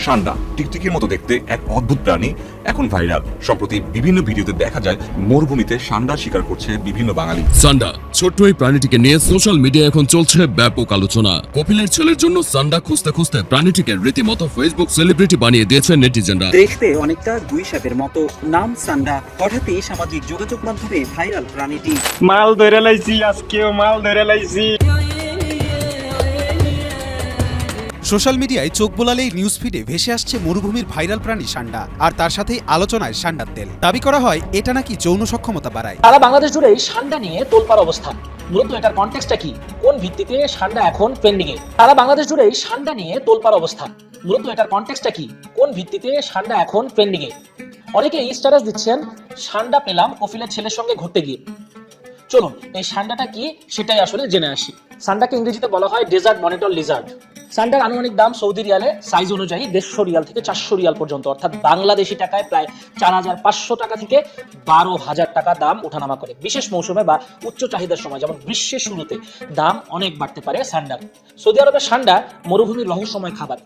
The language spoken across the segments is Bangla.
সান্ডা টিকটিকির মতো দেখতে এক অদ্ভুত প্রাণী এখন ভাইরাল। সম্প্রতি বিভিন্ন ভিডিওতে দেখা যায় মরুভূমিতে সান্ডা শিকার করছে বিভিন্ন বাঙালি। সান্ডা ছোট্ট এই প্রাণীটিকে নিয়ে সোশ্যাল মিডিয়ায় এখন চলছে ব্যাপক আলোচনা। কপিলের ছেলের জন্য সান্ডা খুঁজতে খুঁজতে প্রাণীটিকে রীতিমতো ফেসবুক সেলিব্রিটি বানিয়ে দিয়েছে নেটিজেনরা। দেখতে অনেকটা গুই সাপের মতো, নাম সান্ডা। হঠাৎই সামাজিক যোগাযোগ মাধ্যমে ভাইরাল প্রাণীটি। মাল ধরে লাইছি, আজকেও মাল ধরে লাইছি। সোশ্যাল মিডিয়ায় চোখ বোলালেই নিউজ ফিডে ভেসে আসছে মরুভূমির ভাইরাল প্রাণী সান্ডা, আর তার সাথেই আলোচনায় সান্ডার তেল। দাবি করা হয় এটা নাকি যৌন সক্ষমতা বাড়ায়। সারা বাংলাদেশ জুড়ে এই সান্ডা নিয়ে তোলপাড় অবস্থান। মূলত এটার কনটেক্সটটা কি, কোন ভিত্তিতে সান্ডা এখন ট্রেন্ডিং এ? সারা বাংলাদেশ জুড়ে এই সান্ডা নিয়ে তোলপাড় অবস্থান। মূলত এটার কনটেক্সটটা কি, কোন ভিত্তিতে সান্ডা এখন ট্রেন্ডিং এ? অনেকে স্ট্যাটাস দিচ্ছেন সান্ডা পেলাম কপিলের ছেলের সঙ্গে ঘুরতে গিয়ে। চলুন এই সান্ডাটা কি সেটাই আসলে জেনে আসি। সান্ডাকে ইংরেজিতে বলা হয় ডেজার্ট মনিটর লিজার্ড। সান্ডার আনুমানিক দাম সৌদি রিয়ালে সাইজ অনুযায়ী 150 রিয়াল থেকে 400 রিয়াল পর্যন্ত, অর্থাৎ বাংলাদেশি টাকায় প্রায় 4500 টাকা থেকে 12000 টাকা দাম ওঠানামা করে। বিশেষ মৌসুমে বা উচ্চ চাহিদার সময় যেমন গ্রীষ্মের শুরুতে দাম অনেক বাড়তে পারে সান্ডার। সৌদি আরবের সান্ডা মরুভূমির রহস্যময় খাবার।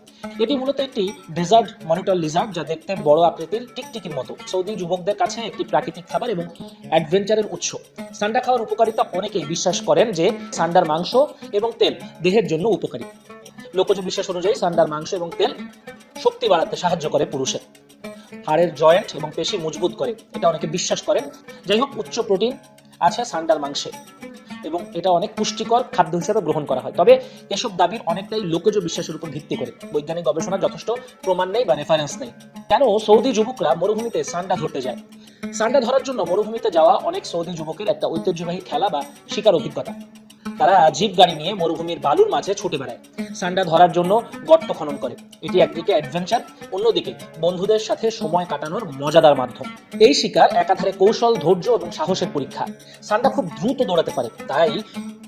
এটি মূলত একটি ডেজার্ট মনিটর লিজার্ড, যা দেখতে বড় আকৃতির টিকটিকির মতো। সৌদি যুবকদের কাছে একটি প্রাকৃতিক খাবার এবং অ্যাডভেঞ্চারের উৎস। সান্ডা খাওয়ার উপকারিতা অনেকেই বিশ্বাস করেন যে সান্ডার মাংস এবং তেল দেহের জন্য উপকারী। লোকজ বিশ্বাস অনুযায়ী সান্ডার মাংস এবং তেল শক্তি বাড়াতে সাহায্য করে পুরুষের, হাড়ের জয়েন্ট এবং পেশি মজবুত করে, এটা অনেকে বিশ্বাস করেন। যাই হোক, উচ্চ প্রোটিন আছে সান্ডার মাংসে এবং এটা অনেক পুষ্টিকর খাদ্য হিসেবে গ্রহণ করা হয়। তবে এসব দাবির অনেকটাই লোকজ বিশ্বাসের উপর ভিত্তি করে, বৈজ্ঞানিক গবেষণার যথেষ্ট প্রমাণ নেই বা রেফারেন্স নেই। কেন সৌদি যুবকরা মরুভূমিতে সান্ডা ধরতে যায়? সান্ডা ধরার জন্য মরুভূমিতে যাওয়া অনেক সৌদি যুবকের একটা ঐতিহ্যবাহী খেলা বা শিকার অভিজ্ঞতা। তারা জিপ গাড়ি নিয়ে মরুভূমির বালুর মাঝে ছুটে বেড়ায়, সান্ডা ধরার জন্য গর্ত খনন করে। এটি একদিকে অ্যাডভেঞ্চার, অন্যদিকে বন্ধুদের সাথে সময় কাটানোর মজাদার মাধ্যম। এই শিকার একাধারে কৌশল, ধৈর্য এবং সাহসের পরীক্ষা। সান্ডা খুব দ্রুত দৌড়াতে পারে, তাই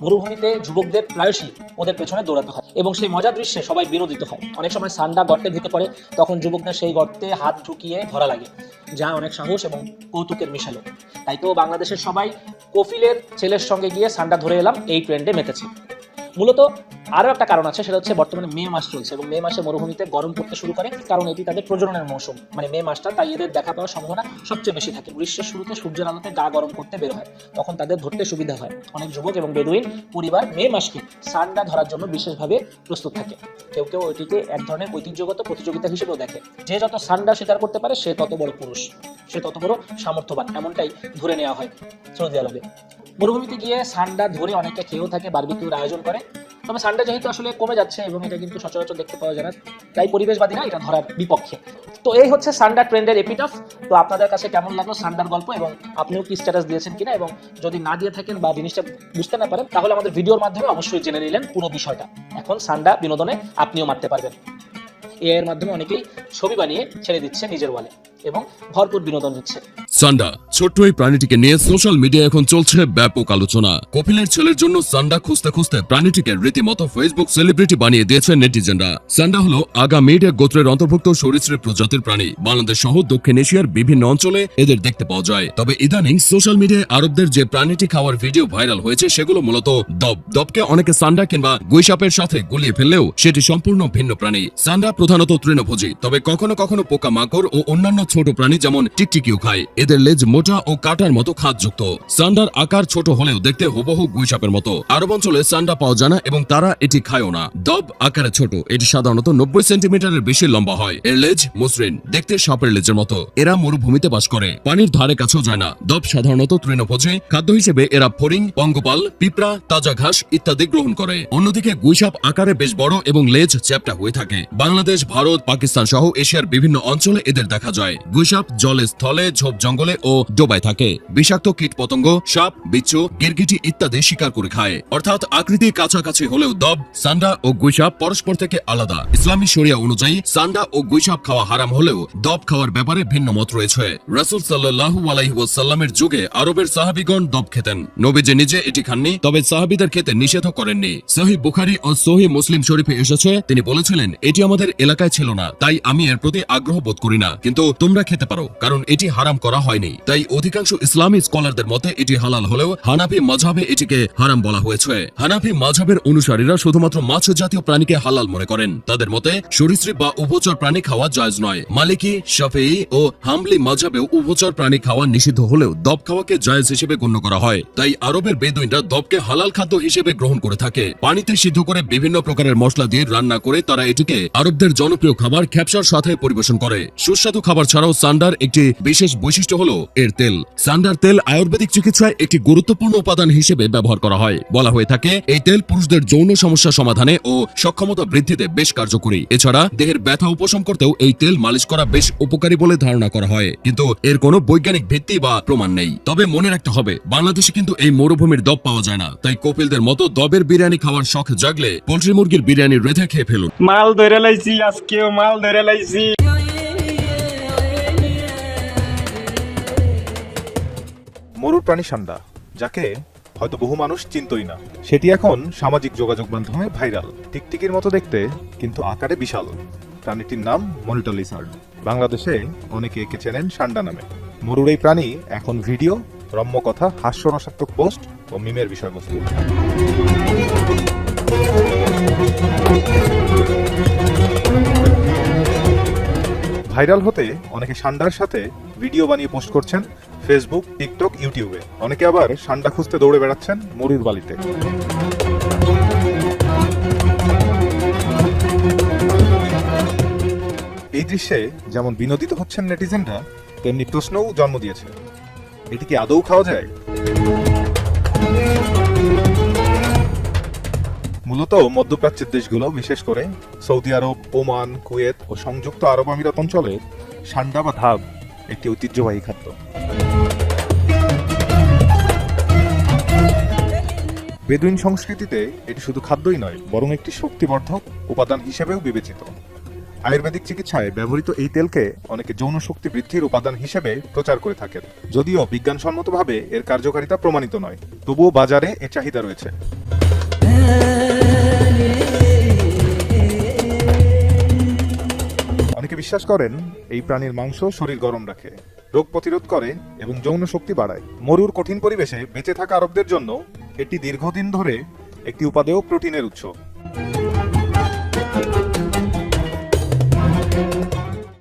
মরুভূমিতে যুবকদের প্রায়শই ওদের পেছনে দৌড়াতে হয় এবং সেই মজার দৃশ্যে সবাই বিনোদিত হয়। অনেক সময় সান্ডা গর্তে ঢুকে পড়ে, তখন যুবকদের সেই গর্তে হাত ঢুকিয়ে ধরা লাগে, যা অনেক সাহস এবং কৌতুকের মিশালো। তাই তো বাংলাদেশের সবাই কপিলের ছেলের সঙ্গে গিয়ে সান্ডা ধরে এলাম এই ট্রেন্ডে মেতেছে। মূলত আরও একটা কারণ আছে, সেটা হচ্ছে বর্তমানে মে মাস চলছে এবং মে মাসে মরুভূমিতে গরম পড়তে শুরু করে, কারণ এটি তাদের প্রজননের মৌসুম, মানে মে মাসটা, তাই এদের দেখা পাওয়ার সম্ভাবনা সবচেয়ে বেশি থাকে। গ্রীষ্মের শুরুতে সূর্যের আলোতে গা গরম করতে বের হয়, তখন তাদের ধরতে সুবিধা হয়। অনেক যুবক এবং বেদুইন পরিবার মে মাসকে সান্ডা ধরার জন্য বিশেষভাবে প্রস্তুত থাকে। কেউ কেউ এটিকে এক ধরনের ঐতিহ্যগত প্রতিযোগিতা হিসেবেও দেখে। যে যত সান্ডা শিকার করতে পারে সে তত বড় পুরুষ, সে তত বড় সামর্থ্যবান, এমনটাই ধরে নেওয়া হয় সৌদি আরবে। মরুভূমিতে গিয়ে সান্ডা ধরে অনেকে খেয়েও থাকে, বারবিকিউর আয়োজন করে। তবে সান্ডা যেহেতু আসলে কমে যাচ্ছে এবং এটা কিন্তু সচরাচর দেখতে পাওয়া যায় না, তাই পরিবেশবাদীরা এটা ধরার বিপক্ষে। তো এই হচ্ছে সান্ডা ট্রেন্ডের এপিটফ। তো আপনাদের কাছে কেমন লাগলো সান্ডার গল্প, এবং আপনিও কি স্ট্যাটাস দিয়েছেন কিনা, এবং যদি না দিয়ে থাকেন বা জিনিসটা বুঝতে না পারেন, তাহলে আমাদের ভিডিওর মাধ্যমে অবশ্যই জেনে নিলেন পুরো বিষয়টা। এখন সান্ডা বিনোদনে আপনিও মারতে পারবেন। এর মাধ্যমে অনেকেই ছবি বানিয়ে ছেড়ে দিচ্ছে নিজের ওয়ালে এবং ভরপুর বিনোদন দিচ্ছে। সান্ডা ছোট্ট এই প্রাণীটিকে নিয়ে সোশ্যাল মিডিয়ায় এখন চলছে ব্যাপক আলোচনা। কপিলের ছেলের জন্য সান্ডা খুঁজতে খুঁজতে প্রাণীটিকে রীতিমতো ফেসবুক সেলিব্রিটি বানিয়ে দিয়েছে নেটিজেনরা। সান্ডা হলো আগামেইডা গোত্রের অন্তর্ভুক্ত সরীসৃপ প্রজাতির প্রাণী। বাংলাদেশ সহ দক্ষিণ এশিয়ার বিভিন্ন অঞ্চলে এদের দেখতে পাওয়া যায়। তবে ইদানিং সোশ্যাল মিডিয়ায় আরবদের যে প্রাণীটি খাওয়ার ভিডিও ভাইরাল হয়েছে সেগুলো মূলত দবকে অনেকে সান্ডা কিংবা গুইসাপের সাথে গুলিয়ে ফেললেও সেটি সম্পূর্ণ ভিন্ন প্রাণী। সান্ডা প্রধানত তৃণভোজী, তবে কখনো কখনো পোকা মাকড় ও অন্যান্য ছোট প্রাণী যেমন টিকটিকিও খায়। এদের লেজ মোটা ও কাটার মতো খাদযুক্ত। সান্ডার আকার ছোট হলেও দেখতে হুবহু গুইসাপের মতো। আরব অঞ্চলে সান্ডা পাওয়া যায় না এবং তারা এটি খায়ও না। দব আকারে ছোট, এটি সাধারণত 90 সেন্টিমিটারের বেশি লম্বা হয়। এর লেজ মসৃণ, দেখতে সাপের লেজের মতো। এরা মরুভূমিতে বাস করে, পানির ধারে কাছেও যায় না। দব সাধারণত তৃণভোজী। খাদ্য হিসেবে এরা ফড়িং, পঙ্গপাল, পিঁপড়া, তাজা ঘাস ইত্যাদি গ্রহণ করে। অন্যদিকে গুইসাপ আকারে বেশ বড় এবং লেজ চ্যাপ্টা হয়ে থাকে। বাংলাদেশ, ভারত, পাকিস্তান সহ এশিয়ার বিভিন্ন অঞ্চলে এদের দেখা যায়। গুইসাপ জলে, স্থলে, ঝোপ জঙ্গলে ও ডোবায় থাকে। বিষাক্ত কীট পতঙ্গ, সাপ, বিচ্ছু, গিরগিটি ইত্যাদি শিকার করে খায়। অর্থাৎ আকৃতি কাছাকাছি হলেও দব, সান্ডা ও গুইসাপ পরস্পর থেকে আলাদা। ইসলামী শরিয়া অনুযায়ী সান্ডা ও গুইসাপ খাওয়া হারাম হলেও দব খাওয়ার ব্যাপারে ভিন্ন মত রয়েছে। রাসূল সাল্লাল্লাহু আলাইহি ওয়াসাল্লামের যুগে আরবের সাহাবীগণ দব খেতেন। নবীজি নিজে এটি খাননি, তবে সাহাবীদের খেতে নিষেধ করেননি। সহিহ বুখারী ও সহিহ মুসলিম শরীফে এসেছে, তিনি বলেছিলেন, এটি আমাদের এলাকায় ছিল না, তাই আমি এর প্রতি আগ্রহ বোধ করি না, কিন্তু তোমরা খেতে পারো, কারণ এটি হারাম করা হয়নি, তাই অধিকাংশ ইসলামী স্কলারদের মতে এটি হালাল হলেও হানাফি মাযহাবে এটিকে হারাম বলা হয়েছে। হানাফি মাযহাবের অনুসারীরা শুধুমাত্র মাছ জাতীয় প্রাণীকে হালাল মনে করেন। তাদের মতে সরীসৃপ বা উভচর প্রাণী খাওয়া জায়েজ নয়। মালিকি, শাফিঈ ও হাম্বলি মাযহাবেও উভচর প্রাণী খাওয়া নিষিদ্ধ হলেও দব খাওয়াকে জায়েজ হিসেবে গণ্য করা হয়। তাই আরবের বেদুইনরা দবকে হালাল খাদ্য হিসেবে গ্রহণ করে থাকে। পানিতে সিদ্ধ করে বিভিন্ন প্রকারের মশলা দিয়ে রান্না করে তারা এটিকে আরবদের জনপ্রিয় খাবার খ্যাপসার সাথে পরিবেশন করে। সুস্বাদু খাবার ছাড়াও সান্ডার একটি বিশেষ বৈশিষ্ট্য হলো এর তেল। সান্ডার তেল আয়ুর্বেদিক চিকিৎসায় একটি গুরুত্বপূর্ণ উপাদান হিসেবে ব্যবহার করা হয়। বলা হয়ে থাকে এই তেল পুরুষদের যৌন সমস্যা সমাধানে ও সক্ষমতা বৃদ্ধিতে বেশ কার্যকরী। এছাড়া দেহের ব্যথা উপশম করতেও এই তেল মালিশ করা বেশ উপকারী বলে ধারণা করা হয়, কিন্তু এর কোনো বৈজ্ঞানিক ভিত্তি বা প্রমাণ নেই। তবে মনে রাখতে হবে বাংলাদেশে কিন্তু এই মরুভূমির দব পাওয়া যায় না, তাই কপিলদের মতো দবের বিরিয়ানি খাওয়ার শখ জাগলে পোল্ট্রি মুরগির বিরিয়ানি রেঁধে খেয়ে ফেলুন। মাল ধরে লাইছি, আজকেও মাল ধরে লাইছি। মরুর প্রাণী সান্ডা, যাকে হয়তো বহু মানুষ চিনতই না, সেটি এখন সামাজিক যোগাযোগ মাধ্যমে ভাইরাল। টিকটিকির মতো দেখতে, কিন্তু আকারে বিশাল। প্রাণীটির নাম মনিটর লিজার্ড। বাংলাদেশে অনেকে একে চেনেন সান্ডা নামে। মরুর এই প্রাণী এখন ভিডিও, রম্যকথা, হাস্যরসাত্মক পোস্ট ও মিমের বিষয়বস্তু। ভাইরাল হতে অনেকে সান্ডার সাথে ভিডিও বানিয়ে পোস্ট করছেন ফেসবুক, টিকটক, ইউটিউবে। অনেকে আবার সান্ডা খুঁজতে দৌড়ে বেড়াচ্ছেন মরুর বালিতে। এই দৃশ্যে যেমন বিনোদিত হচ্ছেন নেটিজেনরা, তেমনি প্রশ্নও জন্ম দিয়েছে, এটি কি আদৌ খাওয়া যায়? মূলত মধ্যপ্রাচ্যের দেশগুলো, বিশেষ করে সৌদি আরব, ওমান, কুয়েত ও সংযুক্ত আরব আমিরাত অঞ্চলে সান্ডা বা ধাব একটি ঐতিহ্যবাহী খাদ্য। বেদুইন সংস্কৃতিতে এটি শুধু খাদ্যই নয়, বরং একটি শক্তিবর্ধক উপাদান হিসেবেও বিবেচিত। আয়ুর্বেদিক চিকিৎসায় ব্যবহৃত এই তেলকে অনেকে যৌন শক্তি বৃদ্ধির উপাদান হিসেবে প্রচার করে থাকেন। যদিও বিজ্ঞানসম্মতভাবে এর কার্যকারিতা প্রমাণিত নয়, তবুও বাজারে এর চাহিদা রয়েছে। অনেকে বিশ্বাস করেন এই প্রাণীর মাংস শরীর গরম রাখে, রোগ প্রতিরোধ করে এবং যৌন শক্তি বাড়ায়। মরুর কঠিন পরিবেশে বেঁচে থাকা আরবদের জন্য এটি দীর্ঘদিন ধরে একটি উপাদেয় প্রোটিনের উৎস।